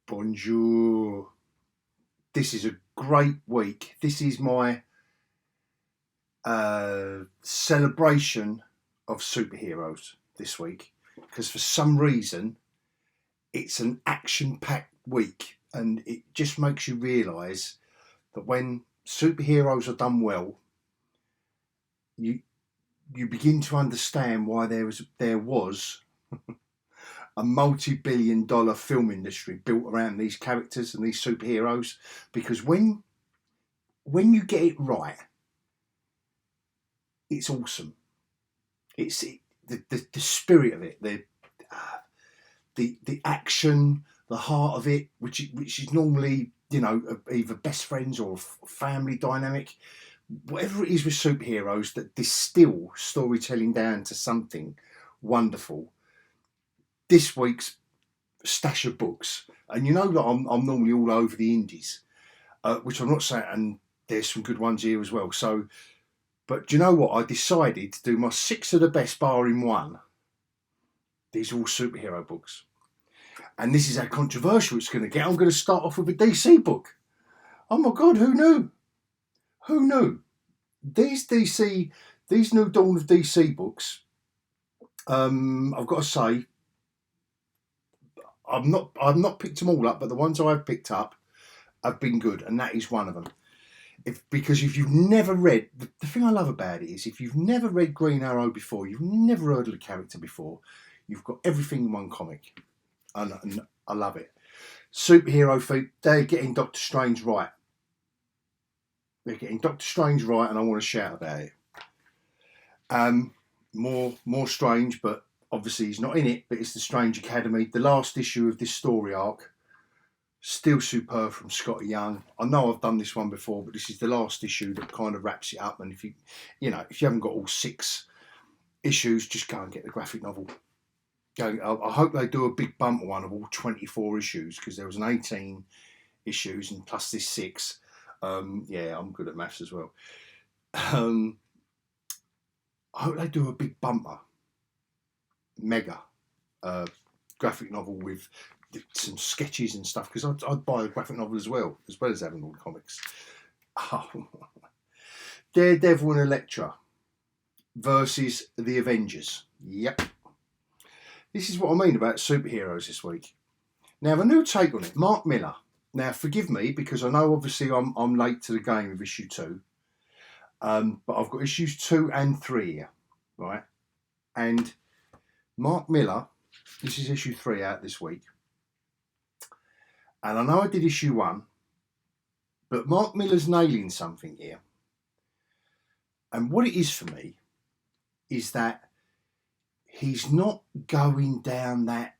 Bonjour. This is a great week. This is my celebration of superheroes this week, because for some reason it's an action-packed week, and it just makes you realise that when superheroes are done well, you begin to understand why there was a multi-billion-dollar film industry built around these characters and these superheroes. Because when you get it right, it's awesome. It's the spirit of it, the action, the heart of it, which is normally, you know, either best friends or family dynamic. Whatever it is with superheroes that distill storytelling down to something wonderful. This week's stash of books, and you know that I'm normally all over the indies, which I'm not saying, and there's some good ones here as well. So, but do you know what? I decided to do my 6 of the best barring one. These are all superhero books, and this is how controversial it's going to get. I'm going to start off with a DC book. Oh my God, who knew? Who knew? These new Dawn of DC books, I've got to say, I've not picked them all up, but the ones I've picked up have been good, and that is one of them. Because if you've never read, the thing I love about it is, if you've never read Green Arrow before, you've never heard of the character before, you've got everything in one comic, and I love it. Superhero feat, they're getting Doctor Strange right. They're getting Doctor Strange right, and I want to shout about it. More Strange, but obviously he's not in it, but it's the Strange Academy. The last issue of this story arc, still superb from Scotty Young. I know I've done this one before, but this is the last issue that kind of wraps it up. And if you haven't got all 6 issues, just go and get the graphic novel. I hope they do a big bumper one of all 24 issues, because there was an 18 issues and plus this 6. Yeah, I'm good at maths as well. I hope they do a big bumper, mega graphic novel with some sketches and stuff, because I'd buy a graphic novel as well as having all the comics. Oh. Daredevil and Elektra versus the Avengers. Yep. This is what I mean about superheroes this week. Now, a new take on it, Mark Millar. Now, forgive me, because I know obviously I'm late to the game with issue 2, but I've got issues 2 and 3 here, right? And Mark Millar, this is issue 3 out this week. And I know I did issue 1, but Mark Millar's nailing something here. And what it is for me is that he's not going down that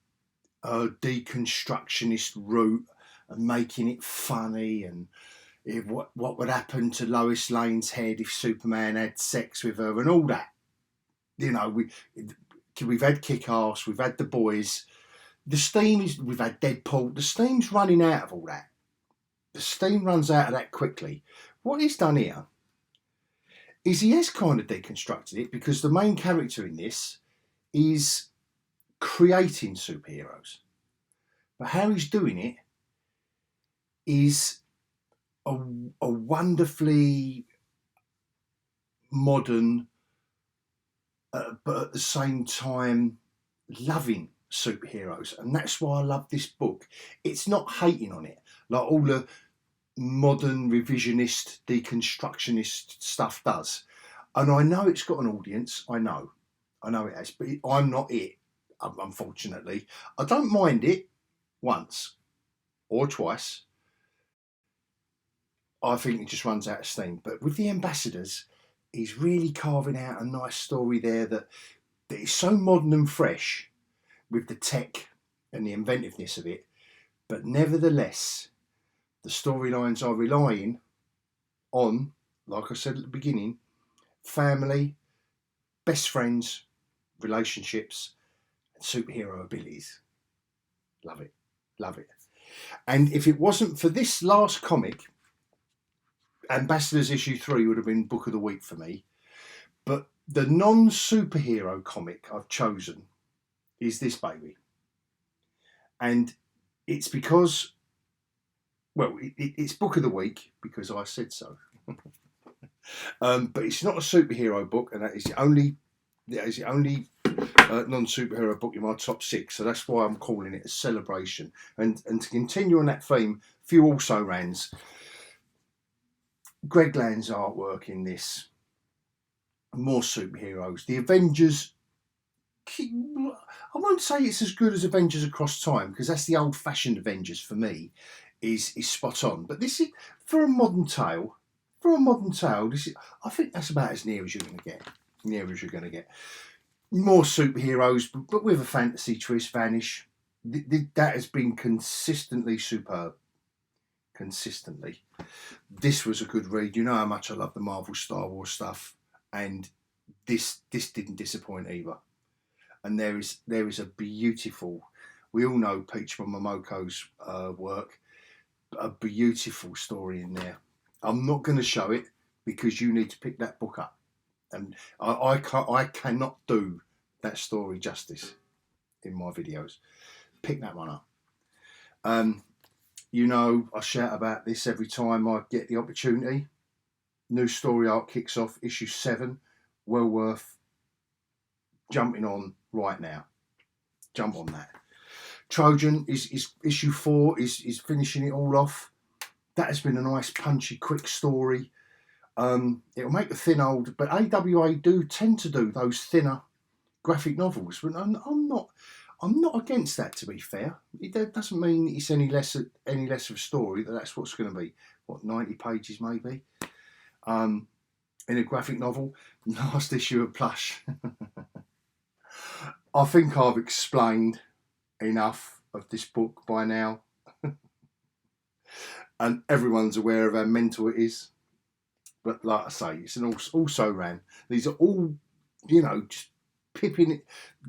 deconstructionist route and making it funny and what would happen to Lois Lane's head if Superman had sex with her and all that. You know, we've had Kick-Ass, we've had The Boys. We've had Deadpool. The steam's running out of all that. The steam runs out of that quickly. What he's done here is he has kind of deconstructed it, because the main character in this is creating superheroes. But how he's doing it is a wonderfully modern, but at the same time loving superheroes. And that's why I love this book. It's not hating on it like all the modern revisionist deconstructionist stuff does. And I know it's got an audience. I know it has, but I'm not it, unfortunately. I don't mind it once or twice. I think it just runs out of steam. But with the Ambassadors, he's really carving out a nice story there that is so modern and fresh, with the tech and the inventiveness of it, but nevertheless, the storylines are relying on, like I said at the beginning, family, best friends, relationships, and superhero abilities. Love it. Love it. And if it wasn't for this last comic, Ambassadors issue 3 would have been book of the week for me. But the non-superhero comic I've chosen is this baby. And it's because well, it's book of the week because I said so. But it's not a superhero book, and that is the only non-superhero book in my top 6. So that's why I'm calling it a celebration. And to continue on that theme, a few also rans. Greg Land's artwork in this. More superheroes. The Avengers. I won't say it's as good as Avengers Across Time because that's the old-fashioned Avengers for me. Is spot on. But this is for a modern tale. This is, I think that's about as near as you're going to get. More superheroes, but with a fantasy twist. Vanish. That has been consistently superb. Consistently. This was a good read. You know how much I love the Marvel Star Wars stuff, and this didn't disappoint either. And there is a beautiful. We all know Peach Momoko's work. A beautiful story in there. I'm not going to show it because you need to pick that book up, and I cannot do that story justice in my videos. Pick that one up. You know I shout about this every time I get the opportunity. New story arc kicks off, issue 7. Well worth jumping on right now. Jump on that. Trojan is issue 4 is finishing it all off. That has been a nice punchy quick story. It'll make the thin old, but AWA do tend to do those thinner graphic novels. But I'm not against that, to be fair. It doesn't mean it's any less of a story. That's what's going to be 90 pages maybe. In a graphic novel. Last issue of Plush. I think I've explained enough of this book by now, and everyone's aware of how mental it is. But like I say, it's an also ran. These are all,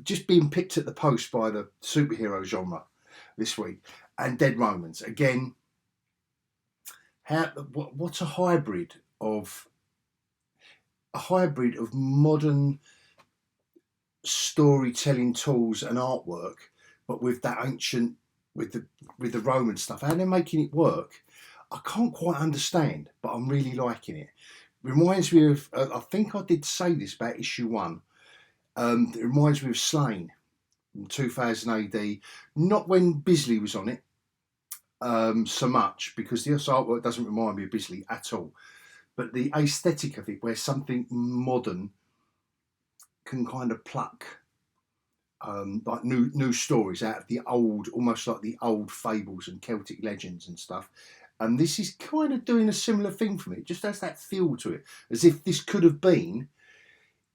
just being picked at the post by the superhero genre this week. And Dead Romans again. What's a hybrid of modern storytelling tools and artwork, but with that ancient, with the Roman stuff. How they're making it work, I can't quite understand, but I'm really liking it. Reminds me of, I think I did say this about issue 1. It reminds me of Slain in 2000 AD. Not when Bisley was on it so much, because the artwork doesn't remind me of Bisley at all. But the aesthetic of it, where something modern can kind of pluck like new stories out of the old, almost like the old fables and Celtic legends and stuff. And this is kind of doing a similar thing for me. It just has that feel to it, as if this could have been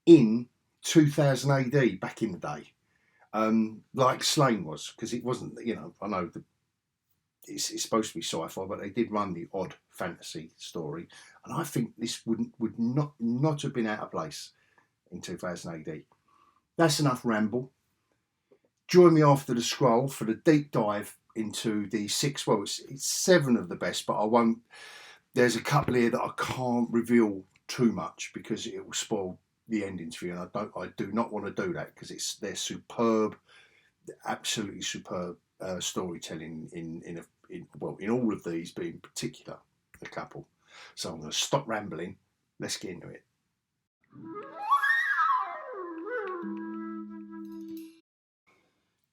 in 2000 AD back in the day, like Slain was, because it wasn't. I know it's supposed to be sci-fi, but they did run the odd fantasy story, and I think this would not have been out of place in 2000 AD. That's enough ramble. Join me after the scroll for the deep dive into the 6. Well, it's 7 of the best, but I won't. There's a couple here that I can't reveal too much because it will spoil the endings for you, and I do not want to do that because they're superb, absolutely superb storytelling in all of these, but in particular a couple. So I'm going to stop rambling. Let's get into it.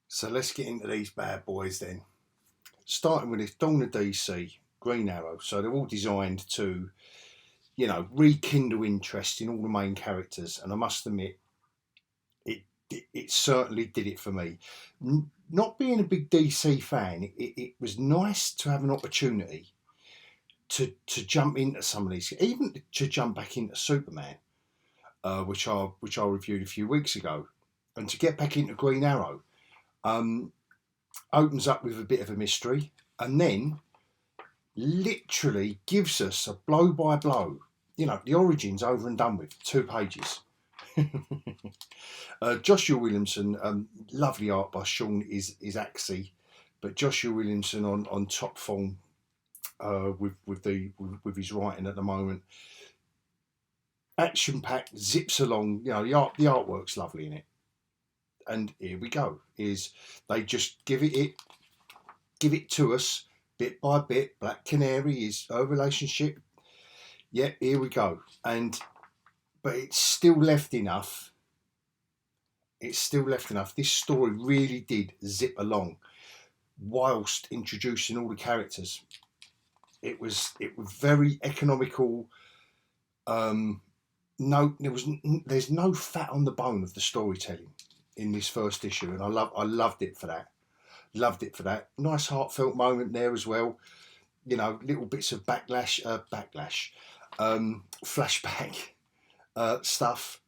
So let's get into these bad boys then. Starting with this Dawn of DC, Green Arrow. So they're all designed to, rekindle interest in all the main characters. And I must admit, it certainly did it for me. Not being a big DC fan, it was nice to have an opportunity to jump into some of these, even to jump back into Superman, which I reviewed a few weeks ago, and to get back into Green Arrow. Opens up with a bit of a mystery, and then literally gives us a blow by blow. The origin's over and done with. 2 pages. Joshua Williamson, lovely art by Sean is Axie, but Joshua Williamson on top form with his writing at the moment. Action packed, zips along. The artwork's lovely in it. And here we go. Is they just give it to us, bit by bit. Black Canary is her relationship. Yeah, here we go. But it's still left enough. It's still left enough. This story really did zip along whilst introducing all the characters. It was very economical. There's no fat on the bone of the storytelling in this first issue, and I loved it for that. Loved it for that. Nice heartfelt moment there as well. You know, little bits of flashback stuff,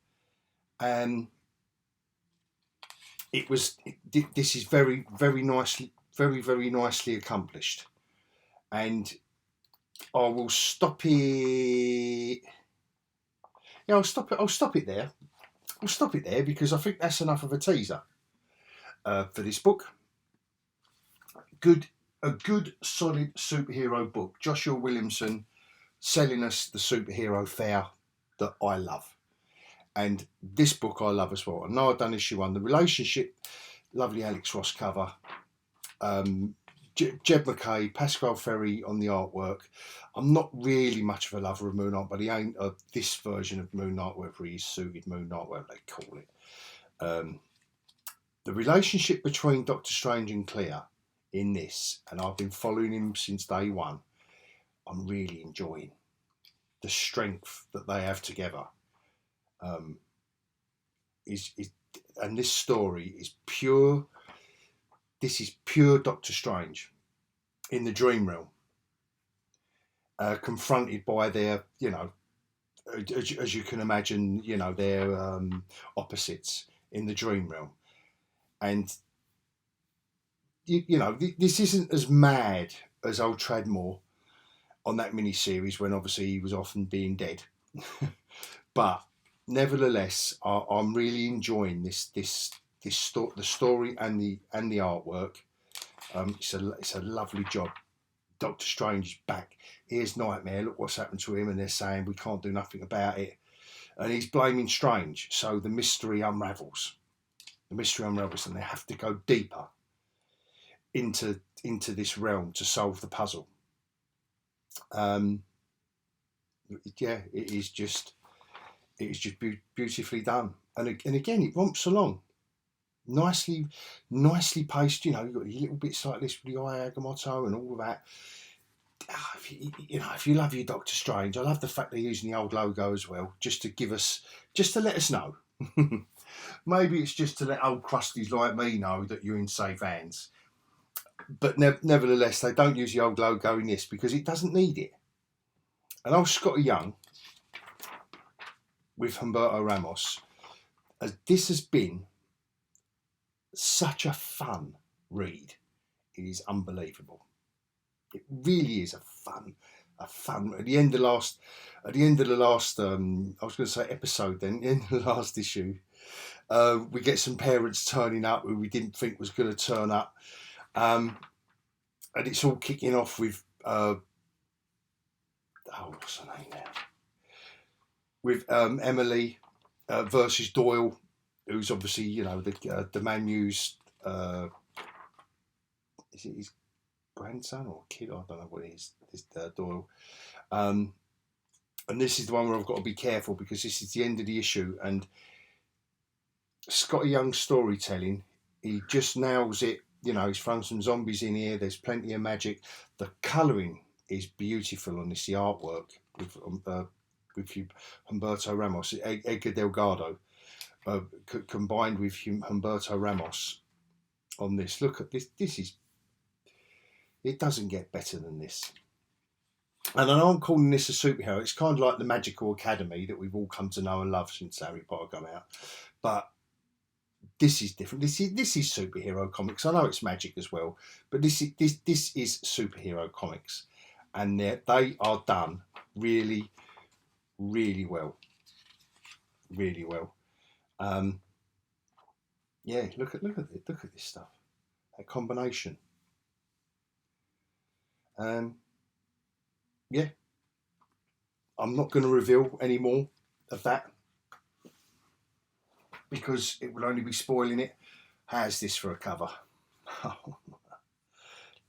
and this is very nicely accomplished, and I will stop it. Yeah, I'll stop it there. I'll stop it there because I think that's enough of a teaser for this book. A good solid superhero book. Joshua Williamson selling us the superhero fare that I love. And this book I love as well. I know I've done issue 1. The relationship, lovely Alex Ross cover. Jed McKay, Pascal Ferry on the artwork. I'm not really much of a lover of Moon Knight, but he ain't this version of Moon Knight, whether he's suited Moon Knight, whatever they call it. The relationship between Doctor Strange and Clea in this, and I've been following him since day 1, I'm really enjoying the strength that they have together. And this story is pure. This is pure Doctor Strange in the dream realm, confronted by their, you know, as you can imagine, you know, their opposites in the dream realm. And, you know, this isn't as mad as old Tradmore on that mini-series when obviously he was often being dead. But nevertheless, I'm really enjoying the story and the artwork. It's a lovely job. Doctor Strange is back. Here's Nightmare. Look what's happened to him, and they're saying we can't do nothing about it. And he's blaming Strange. So the mystery unravels. And they have to go deeper into this realm to solve the puzzle. Yeah, it is just beautifully done. And again, it romps along. Nicely paced, you know, you've got your little bits like this with the eye Agamotto and all of that. If you love your Doctor Strange, I love the fact they're using the old logo as well, just to let us know. Maybe it's just to let old crusties like me know that you're in safe hands. But nevertheless, they don't use the old logo in this because it doesn't need it. And old Scotty Young with Humberto Ramos, as this has been such a fun read. It is unbelievable. It really is a fun. At the end of the last, I was going to say episode. Then, at the end of the last issue, we get some parents turning up who we didn't think was going to turn up, and it's all kicking off with what's her name now? With Emily versus Doyle, who's obviously, you know, the Manu's, is it his grandson or kid? I don't know what it is. This Doyle. And this is the one where I've got to be careful because this is the end of the issue, and Scotty Young's storytelling, he just nails it. You know, he's thrown some zombies in here. There's plenty of magic. The colouring is beautiful on this. The artwork with Humberto Ramos, Edgar Delgado, combined with Humberto Ramos on this. Look at this. It doesn't get better than this. And I know I'm calling this a superhero. It's kind of like the Magical Academy that we've all come to know and love since Harry Potter came out. But this is different. This is superhero comics. I know it's magic as well, but this is superhero comics, and they are done really, really well. Really well. Yeah, look at this stuff. That combination. Yeah, I'm not going to reveal any more of that because it will only be spoiling it. How's this for a cover?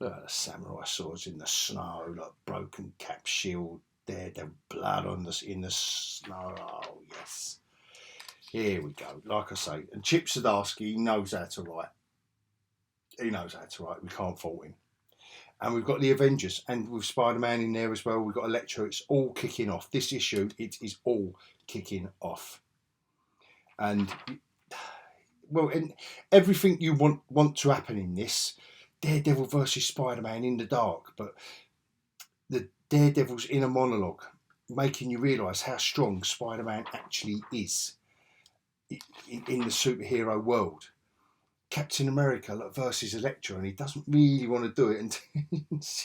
Look at the samurai swords in the snow, like broken cap shield. Daredevil blood in the snow. Oh yes. Here we go. Like I say, and Chip Zdarsky, he knows how to write. He knows how to write. We can't fault him. And we've got the Avengers, and with Spider-Man in there as well. We've got Electro. It's all kicking off. This issue, it is all kicking off. And well, and everything you want to happen in this, Daredevil versus Spider-Man in the dark, but the Daredevil's inner monologue, making you realise how strong Spider-Man actually is in the superhero world. Captain America versus Electro, and he doesn't really want to do it until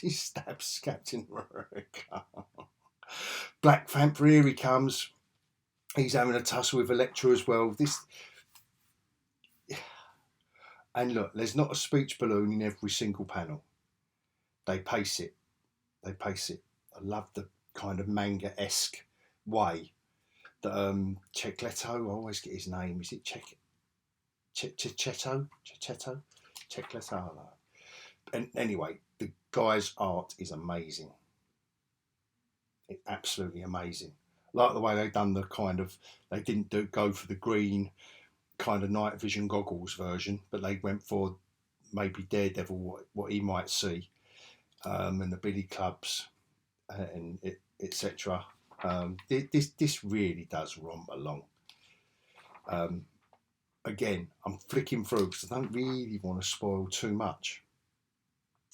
he stabs Captain America. Black Panther, here he comes. He's having a tussle with Electro as well. And look, there's not a speech balloon in every single panel. They pace it. I love the kind of manga-esque way that Checletto, I always get his name. Is it Checletto? And anyway, the guy's art is amazing. It's absolutely amazing. Like the way they've done the kind of, they didn't go for the green kind of night vision goggles version, but they went for maybe Daredevil, what he might see, and the billy clubs, and etc. This really does romp along. Again, I'm flicking through because I don't really want to spoil too much.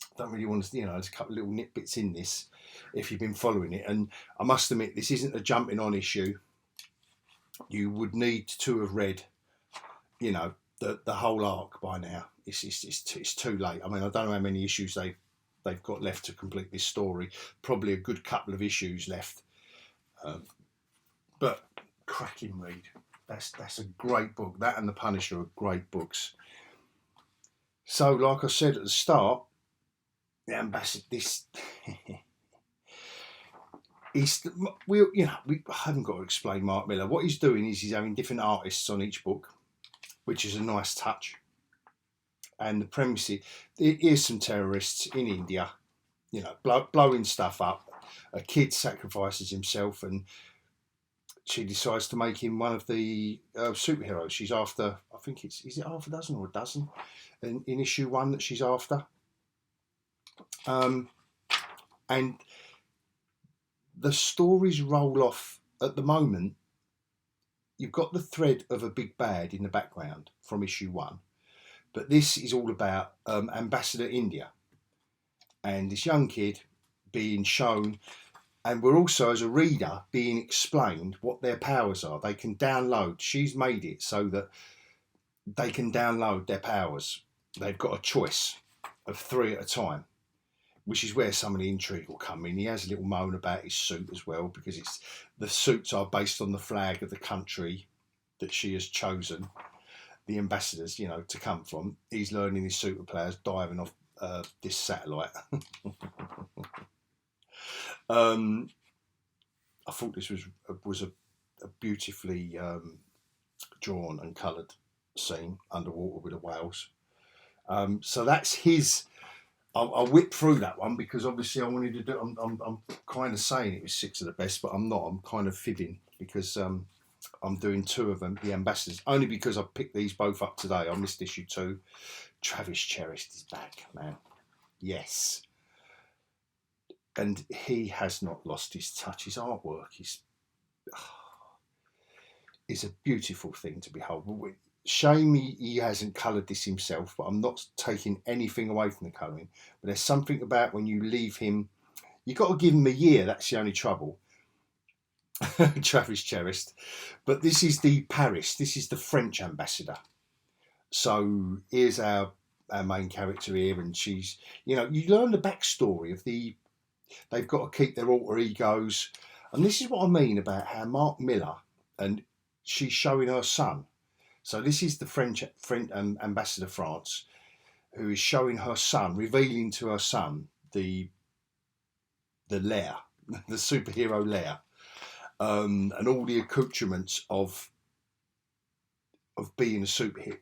I don't really want to, there's a couple of little nitbits in this if you've been following it. And I must admit, this isn't a jumping on issue. You would need to have read, the whole arc by now. It's too late. I mean, I don't know how many issues they've got left to complete this story. Probably a good couple of issues left. But cracking read. That's a great book. That and The Punisher are great books. So, like I said at the start, the ambassador. This, we haven't got to explain Mark Millar. What he's doing is he's having different artists on each book, which is a nice touch. And the premise is, here's some terrorists in India, blowing stuff up. A kid sacrifices himself, and she decides to make him one of the superheroes. She's after, I think is it half a dozen or a dozen in issue 1 that she's after. And the stories roll off at the moment. You've got the thread of a big bad in the background from issue 1. But this is all about Ambassador India and this young kid being shown. And we're also, as a reader, being explained what their powers are. They can download. She's made it so that they can download their powers. They've got a choice of 3 at a time, which is where some of the intrigue will come in. He has a little moan about his suit as well, because the suits are based on the flag of the country that she has chosen, the ambassadors, to come from. He's learning his super players diving off this satellite. I thought this was a beautifully drawn and coloured scene underwater with the whales. So that's his. I'll whip through that one because obviously I wanted to do. I'm kind of saying it was 6 of the best, but I'm not. I'm kind of fibbing because I'm doing 2 of them, the ambassadors, only because I picked these both up today. I missed issue 2. Travis Cherished is back, man. Yes. And he has not lost his touch. His artwork is a beautiful thing to behold. Shame he hasn't coloured this himself, but I'm not taking anything away from the colouring. But there's something about when you leave him, you've got to give him a year. That's the only trouble. Travis Cherished. But this is the Paris. This is the French ambassador. So here's our main character here, and she's, you learn the backstory of they've got to keep their alter egos. And this is what I mean about how Mark Millar, and she's showing her son. So this is the French ambassador France, who is showing her son, revealing to her son the lair, the superhero lair, and all the accoutrements of being a superhero.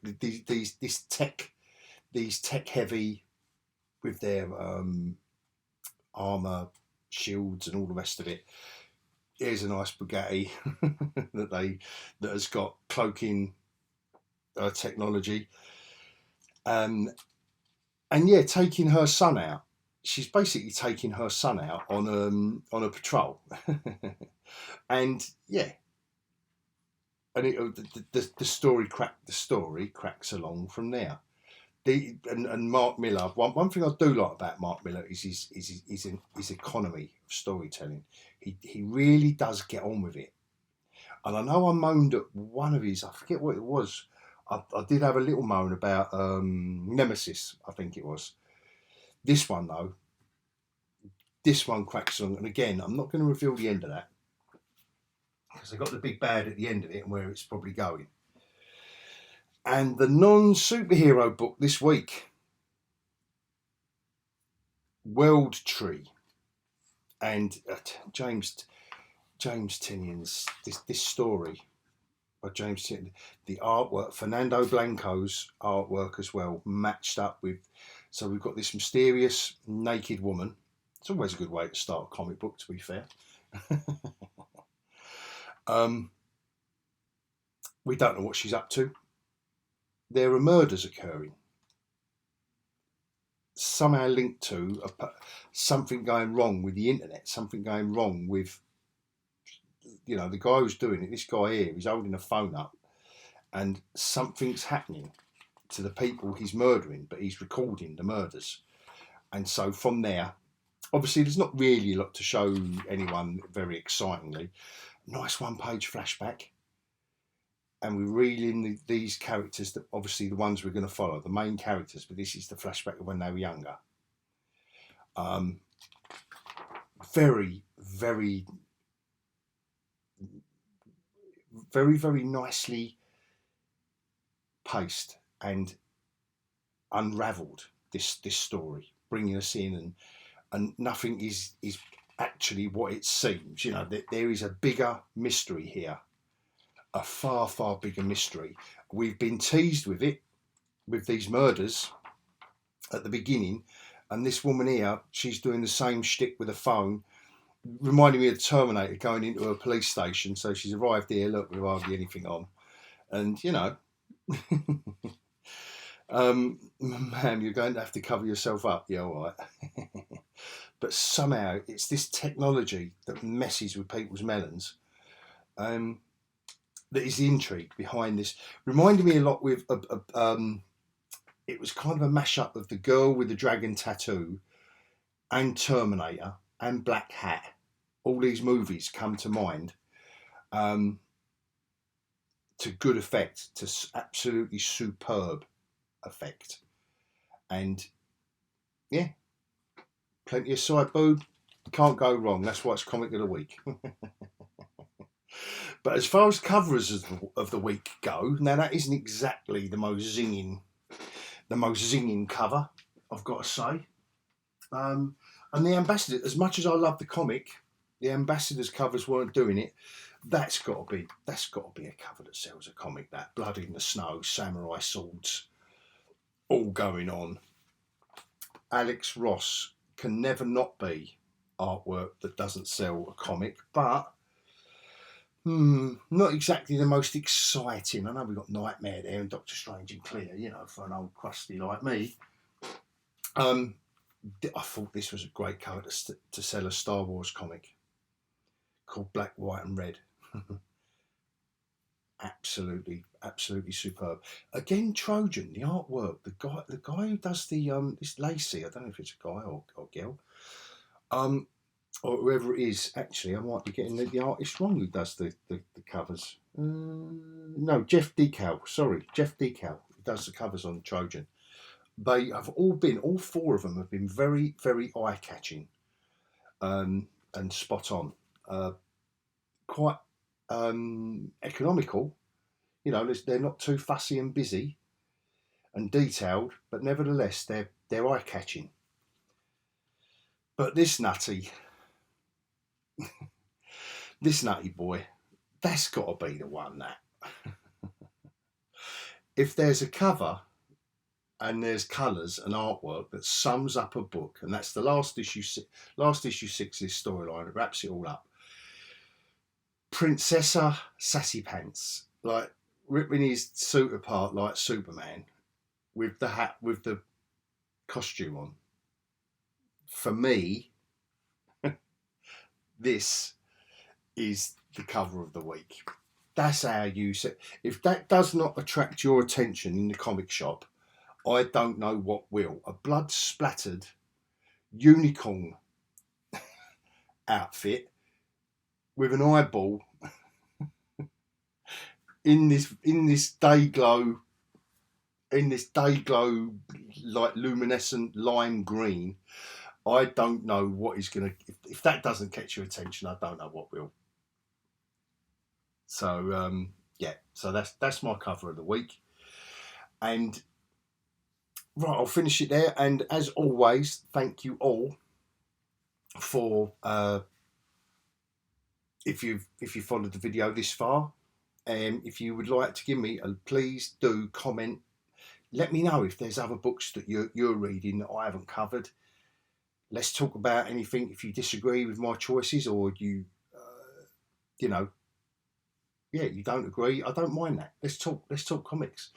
These tech heavy with their armour, shields, and all the rest of it. Here's a nice Bugatti that has got cloaking technology, and yeah, taking her son out. She's basically taking her son out on a patrol, and yeah, and the story cracks along from there. And Mark Miller. One thing I do like about Mark Miller is his economy of storytelling. He really does get on with it. And I know I moaned at one of his. I forget what it was. I did have a little moan about Nemesis. I think it was. This one though. This one cracks on. And again, I'm not going to reveal the end of that because I got the big bad at the end of it and where it's probably going. And the non-superhero book this week, Worldtree, and James Tinian's this story by James Tinian, the artwork, Fernando Blanco's artwork as well, matched up with. So we've got this mysterious naked woman. It's always a good way to start a comic book, to be fair. We don't know what she's up to. There are murders occurring, somehow linked to something going wrong with the internet, something going wrong with, the guy who's doing it. This guy here, he's holding a phone up, and something's happening to the people he's murdering, but he's recording the murders. And so from there, obviously there's not really a lot to show anyone very excitingly. Nice one-page flashback. And we're reeling these characters, that obviously the ones we're going to follow, the main characters, but this is the flashback of when they were younger. Very, very, very, very nicely paced and unravelled, this story, bringing us in, and nothing is actually what it seems. There is a bigger mystery here. A far, far bigger mystery. We've been teased with it, with these murders at the beginning, and this woman here, she's doing the same shtick with a phone, reminding me of the Terminator going into a police station. So she's arrived here, look, with hardly anything on, and ma'am, you're going to have to cover yourself up. Yeah, all right. But somehow it's this technology that messes with people's melons. That is the intrigue behind this. Reminded me a lot with it was kind of a mashup of The Girl with the Dragon Tattoo and Terminator and Black Hat. All these movies come to mind to good effect, to absolutely superb effect. And yeah, plenty of side boob. Can't go wrong. That's why it's Comic of the Week. But as far as covers of the week go, now that isn't exactly the most zinging cover, I've got to say. And the Ambassador, as much as I love the comic, the Ambassador's covers weren't doing it. That's got to be a cover that sells a comic. That blood in the snow, samurai swords, all going on. Alex Ross can never not be artwork that doesn't sell a comic, but not exactly the most exciting. I know we've got Nightmare there and Doctor Strange and Clear, for an old crusty like me. I thought this was a great cover to sell a Star Wars comic called Black, White and Red. Absolutely superb. Again, Trojan, the artwork, the guy who does this Lacey, I don't know if it's a guy or girl, or whoever it is. Actually, I might be getting the artist wrong who does the covers. No, Jeff Decal. Sorry, Jeff Decal, who does the covers on Trojan. They have all four of them have been very, very eye-catching and spot on. Quite economical. They're not too fussy and busy and detailed, but nevertheless, they're eye-catching. But this nutty boy, that's got to be the one that. If there's a cover and there's colours and artwork that sums up a book, and that's the last issue 6 this storyline. It wraps it all up. Princessa Sassy Pants, like ripping his suit apart like Superman with the hat, with the costume on. For me, this is the cover of the week. That's how you say. If that does not attract your attention in the comic shop, I don't know what will. A blood splattered unicorn outfit with an eyeball in this day glow like luminescent lime green. I don't know what is gonna, if that doesn't catch your attention, I don't know what will. So yeah, so that's my cover of the week. And right, I'll finish it there. And as always, thank you all for if you followed the video this far. If you would like to give me please do comment. Let me know if there's other books that you're reading that I haven't covered. Let's talk about anything. If you disagree with my choices, or you you know, yeah, you don't agree, I don't mind that. Let's talk comics.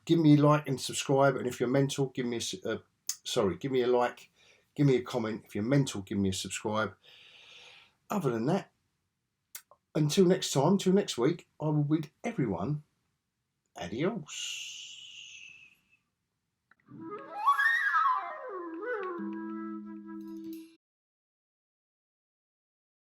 Give me a like and subscribe, and if you're mental, give me give me a like, give me a comment. If you're mental, give me a subscribe. Other than that, until next time, till next week, I will bid everyone adios.